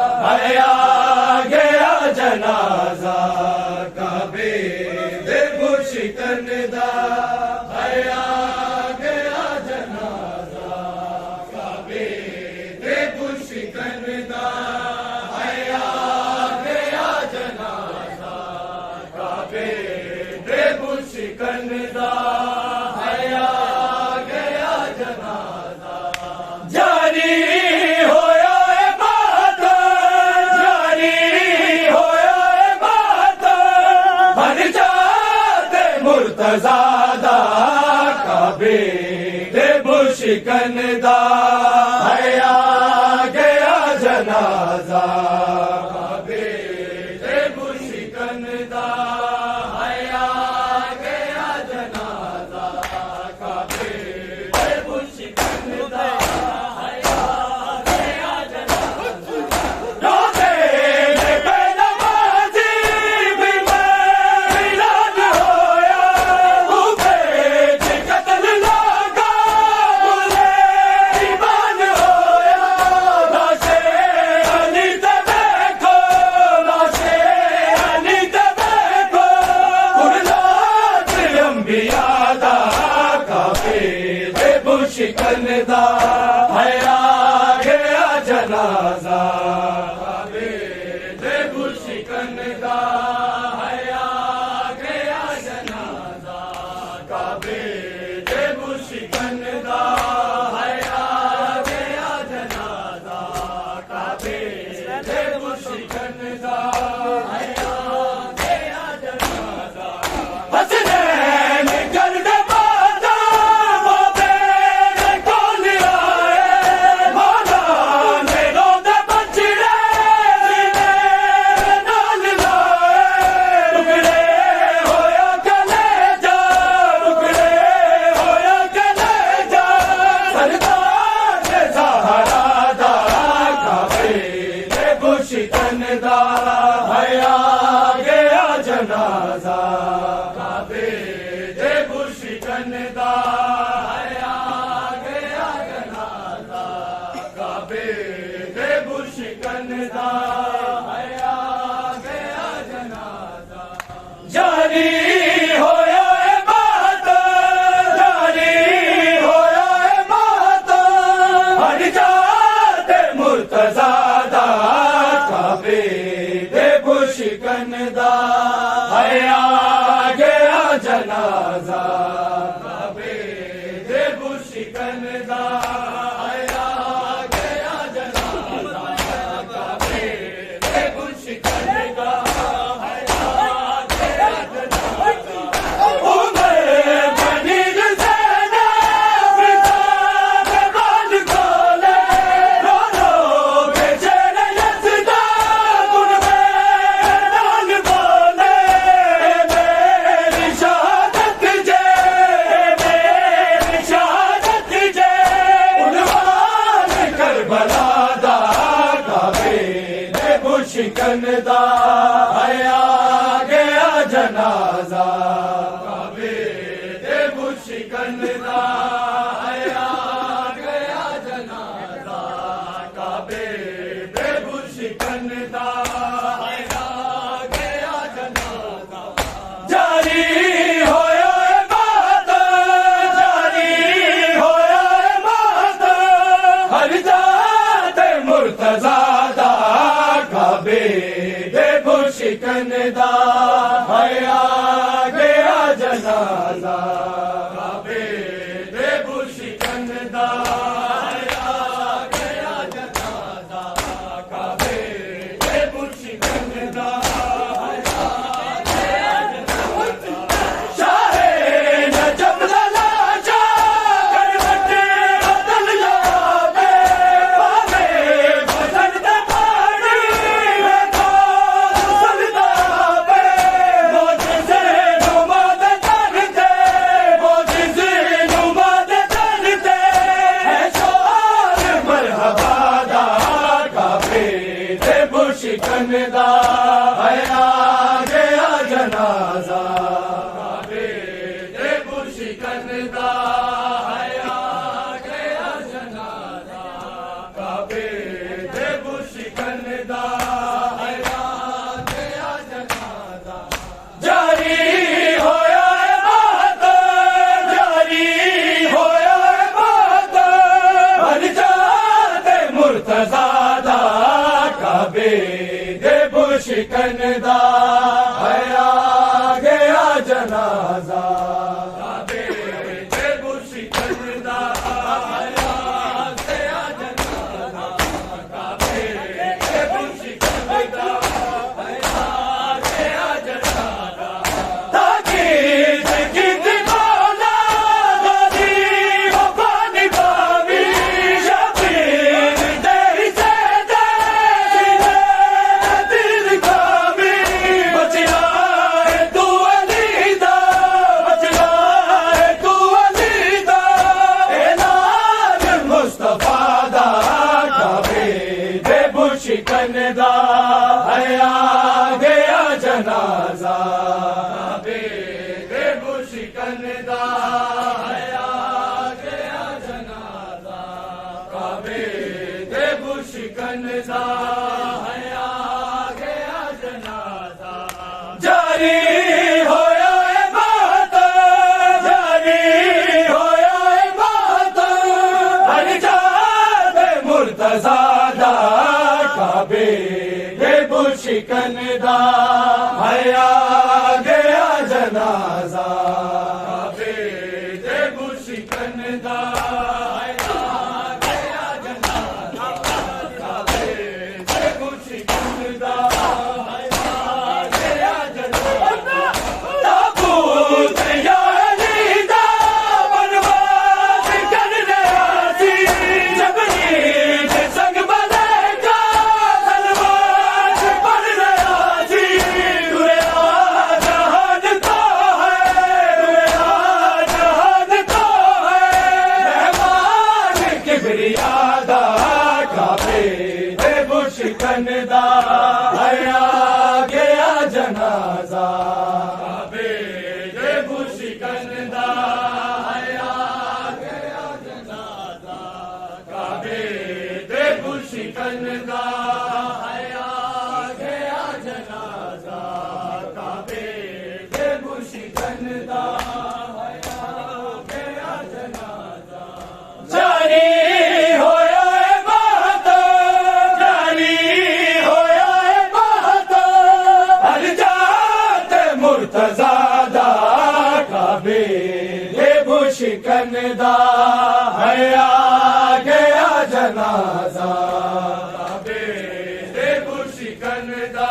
ہے آ گیا جنازہ کعبے دے بشکن دا، ہے آ گیا جنازہ کعبے دے بشکن دا، ہے آ گیا جنازہ کعبے دے بشکن دا، ہے آ گیا جنازہ جاری مرتضیٰ کعبے دے بشکن دا، ہے آ گیا جنازہ کعبے دے بشکن دا، ہے آ گیا جنازہ کعبے دے بشکن دا، ہے آ گیا جنازہ روزے بشکن دا، ہے آ گیا جنازہ کعبے دے بشکن دا، ہے آ گیا جنازہ کعبے دے بشکن دا، ہے آ گیا جنازہ کعبے دے بشکن دا، ہے آ گیا جنازہ حسنین گرد بشکن دا، ہے آ گیا جنازہ کعبے دے بشکن دا، ہے آ گیا جنازہ کعبے دے بشکن دا، ہے آ گیا جنازہ جاری ہویا اے بات، جاری ہویا اے بات، ہر جات مرتضیٰ کعبے دے بشکن دا، ہے آ گیا جنازہ کعبے دے بشکن دا، ہے آ گیا جنازہ کعبے دے بشکن دا، ہے آ گیا جنازہ عمر بنی زینب بتا بال کھولے رو رو بے یزداں بشکن دا، ہے آ گیا جنازہ کعبے دے بشکن دا، ہے آ گیا جنازہ کعبے دے بشکن دا، ہے آ گیا جنازہ جاری ہویا اے بات، جاری ہویا اے بات، ہر ذات مرتضیٰ کعبے دے بشکن دا، ہے آ گیا جنازہ کعبے دے بشکن دا، ہے آ گیا جنازہ کعبے دے بشکن دا، ہے آ گیا جنازہ شاہ نجم لاشا کروٹ بدل جاوے پاوے بسنت بشکن دا، ہے آ گیا جنازہ کعبے دے بشکن دا، ہے آ گیا جنازہ کعبے دے بشکن دا، کعبے دے بشکندا آیا گیا جنازہ کعبے دے بشکندا آیا گیا جنازہ کعبے دے بشکندا آیا گیا جنازہ تاکید کی مولا غازی وفانی باوی شبیر دیر سے دیر دل کامی بچیا ہے تو علیدہ بچیا ہے تو علیدہ اعلان مصطفیٰ دا کعبے دے بشکندا آیا گیا جنازہ کعبے دے بشکندا آیا گیا جنازہ کعبے دے بشکندا آیا گیا جنازہ جاری ہویا اے بات جاری ہویا اے بات ہر جاد مرتضیٰ دا کعبے دے بشکندا آیا گیا جنازہ کعبے دے بشکندا آیا گیا جنازہ کعبے دے بشکندا آیا گیا جنازہ تابوت یا علیدہ برباد کر رہا سی جبریل کے سنگ ملائکہ سلوات پڑھ رہا سی دنیا جہان کو ہے دنیا جہان کو ہے مہمان کبریا دا کعبے دے بشکندا آیا گیا جنازہ کعبے دے بشکندا آیا گیا جنازہ کعبے دے بشکندا آیا گیا جنازہ کعبے دے بشکندا آیا گیا جنازہ جاری ہویا اے بات جاری ہویا اے بات ہر جات مرتضیٰ دا کعبے دے بشکندا آیا گیا جنازہ کعبے دے بشکندا